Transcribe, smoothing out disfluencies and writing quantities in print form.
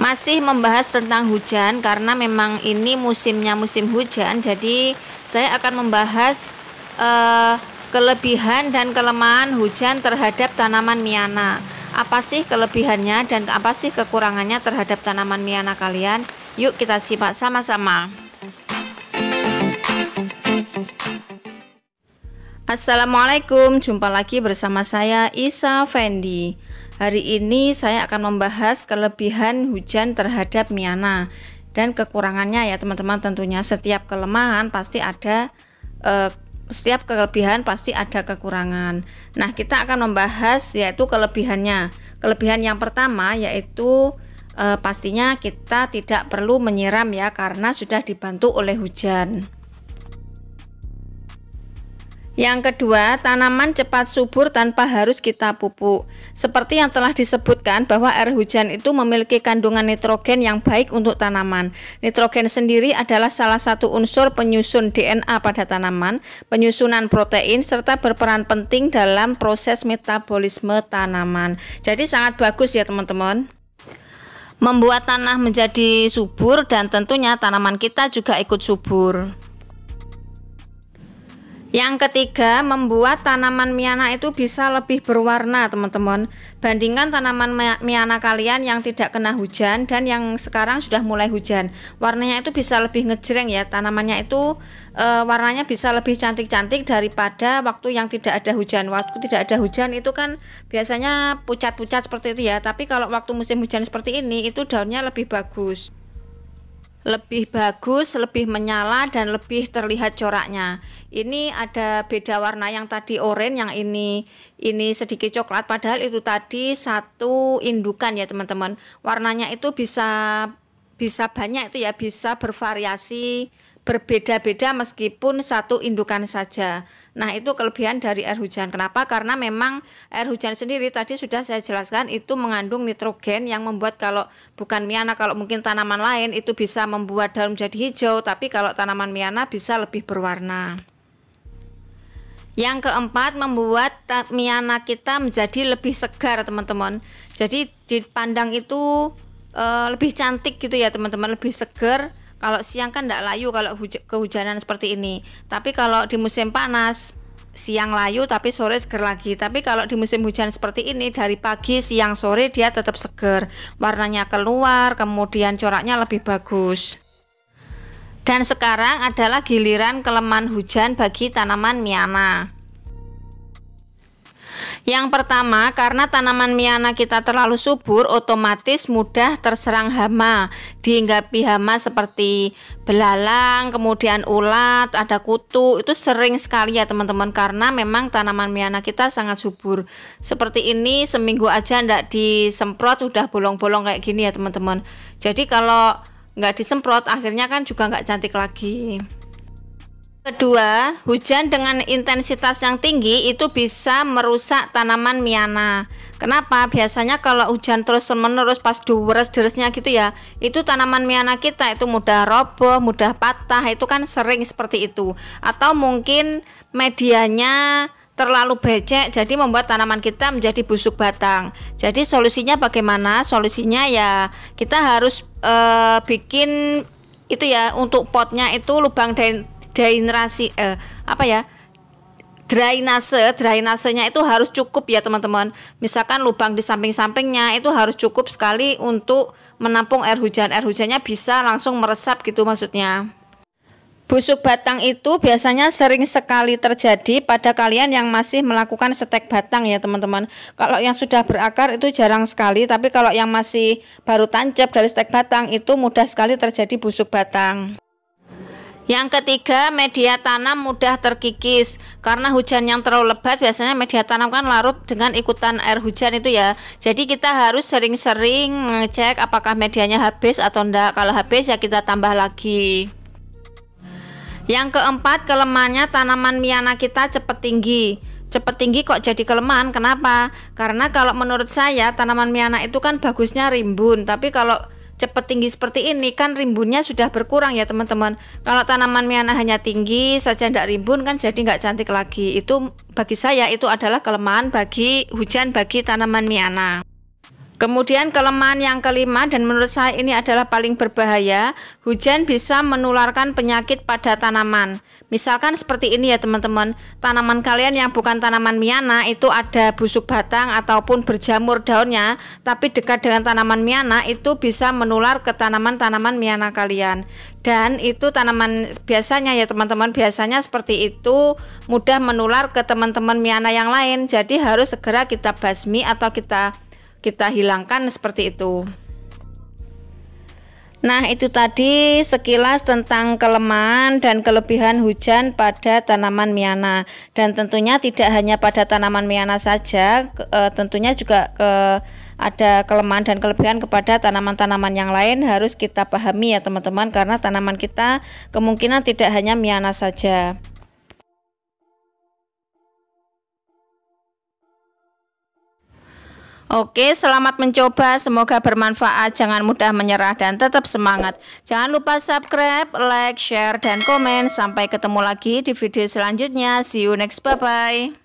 Masih membahas tentang hujan karena memang ini musimnya musim hujan. Jadi saya akan membahas kelebihan dan kelemahan hujan terhadap tanaman Miana. Apa sih kelebihannya dan apa sih kekurangannya terhadap tanaman Miana kalian? Yuk kita simak sama-sama. Assalamualaikum, jumpa lagi bersama saya Isa Fendi. Hari ini saya akan membahas kelebihan hujan terhadap Miana dan kekurangannya ya teman-teman. Tentunya setiap kelemahan pasti ada, setiap kelebihan pasti ada kekurangan. Nah, kita akan membahas yaitu kelebihannya. Kelebihan yang pertama yaitu pastinya kita tidak perlu menyiram ya, karena sudah dibantu oleh hujan. Yang kedua, tanaman cepat subur tanpa harus kita pupuk. Seperti yang telah disebutkan bahwa air hujan itu memiliki kandungan nitrogen yang baik untuk tanaman. Nitrogen sendiri adalah salah satu unsur penyusun DNA pada tanaman, penyusunan protein, serta berperan penting dalam proses metabolisme tanaman. Jadi sangat bagus ya teman-teman. Membuat tanah menjadi subur dan tentunya tanaman kita juga ikut subur. Yang ketiga, membuat tanaman Miana itu bisa lebih berwarna teman-teman. Bandingkan tanaman Miana kalian yang tidak kena hujan dan yang sekarang sudah mulai hujan. Warnanya itu bisa lebih ngejreng ya. Tanamannya itu warnanya bisa lebih cantik-cantik daripada waktu yang tidak ada hujan. Waktu tidak ada hujan itu kan biasanya pucat-pucat seperti itu ya. Tapi kalau waktu musim hujan seperti ini itu daunnya lebih bagus. Lebih bagus, lebih menyala dan lebih terlihat coraknya. Ini ada beda warna, yang tadi oranye, yang ini sedikit coklat, padahal itu tadi satu indukan ya teman-teman. Warnanya itu bisa banyak itu ya, bisa bervariasi, berbeda-beda meskipun satu indukan saja. Nah, itu kelebihan dari air hujan. Kenapa? Karena memang air hujan sendiri tadi sudah saya jelaskan itu mengandung nitrogen yang membuat, kalau bukan Miana, kalau mungkin tanaman lain itu bisa membuat daun menjadi hijau, tapi kalau tanaman Miana bisa lebih berwarna. Yang keempat, membuat Miana kita menjadi lebih segar teman-teman. Jadi dipandang itu lebih cantik gitu ya teman-teman, lebih segar. Kalau siang kan tidak layu kalau kehujanan seperti ini. Tapi kalau di musim panas, siang layu tapi sore seger lagi. Tapi kalau di musim hujan seperti ini, dari pagi, siang, sore dia tetap seger. Warnanya keluar, kemudian coraknya lebih bagus. Dan sekarang adalah giliran kelemahan hujan bagi tanaman Miana. Yang pertama, karena tanaman Miana kita terlalu subur, otomatis mudah terserang hama. Dihinggapi hama seperti belalang, kemudian ulat, ada kutu, itu sering sekali ya teman-teman, karena memang tanaman Miana kita sangat subur. Seperti ini seminggu aja ndak disemprot udah bolong-bolong kayak gini ya teman-teman. Jadi kalau nggak disemprot akhirnya kan juga nggak cantik lagi. Kedua, hujan dengan intensitas yang tinggi itu bisa merusak tanaman Miana. Kenapa? Biasanya kalau hujan terus-menerus pas deres-deresnya gitu ya, itu tanaman Miana kita itu mudah roboh, mudah patah, itu kan sering seperti itu. Atau mungkin medianya terlalu becek jadi membuat tanaman kita menjadi busuk batang. Jadi solusinya bagaimana? Solusinya ya kita harus bikin itu ya, untuk potnya itu lubang drainasenya itu harus cukup ya teman-teman. Misalkan lubang di samping-sampingnya itu harus cukup sekali untuk menampung air hujan. Air hujannya bisa langsung meresap gitu maksudnya. Busuk batang itu biasanya sering sekali terjadi pada kalian yang masih melakukan stek batang ya teman-teman. Kalau yang sudah berakar itu jarang sekali, tapi kalau yang masih baru tancap dari stek batang itu mudah sekali terjadi busuk batang. Yang ketiga, media tanam mudah terkikis. Karena hujan yang terlalu lebat, biasanya media tanam kan larut dengan ikutan air hujan itu ya. Jadi kita harus sering-sering mengecek apakah medianya habis atau enggak. Kalau habis ya kita tambah lagi. Yang keempat, kelemahannya tanaman Miana kita cepat tinggi. Cepat tinggi kok jadi kelemahan? Kenapa? Karena kalau menurut saya tanaman Miana itu kan bagusnya rimbun, tapi kalau cepat tinggi seperti ini kan rimbunnya sudah berkurang ya teman-teman. Kalau tanaman Miana hanya tinggi saja tidak rimbun kan jadi nggak cantik lagi. Itu bagi saya itu adalah kelemahan bagi hujan bagi tanaman Miana. Kemudian kelemahan yang kelima, dan menurut saya ini adalah paling berbahaya, hujan bisa menularkan penyakit pada tanaman. Misalkan seperti ini ya teman-teman, tanaman kalian yang bukan tanaman miana itu ada busuk batang ataupun berjamur daunnya, tapi dekat dengan tanaman miana itu bisa menular ke tanaman-tanaman miana kalian. Dan itu tanaman biasanya ya teman-teman, biasanya seperti itu mudah menular ke teman-teman miana yang lain. Jadi harus segera kita basmi atau kita hilangkan seperti itu. Nah, itu tadi sekilas tentang kelemahan dan kelebihan hujan pada tanaman miana. Dan tentunya tidak hanya pada tanaman miana saja, tentunya juga ada kelemahan dan kelebihan kepada tanaman-tanaman yang lain harus kita pahami ya teman-teman, karena tanaman kita kemungkinan tidak hanya miana saja. Oke, selamat mencoba, semoga bermanfaat. Jangan mudah menyerah dan tetap semangat. Jangan lupa subscribe, like, share, dan komen. Sampai ketemu lagi di video selanjutnya. See you next, bye-bye.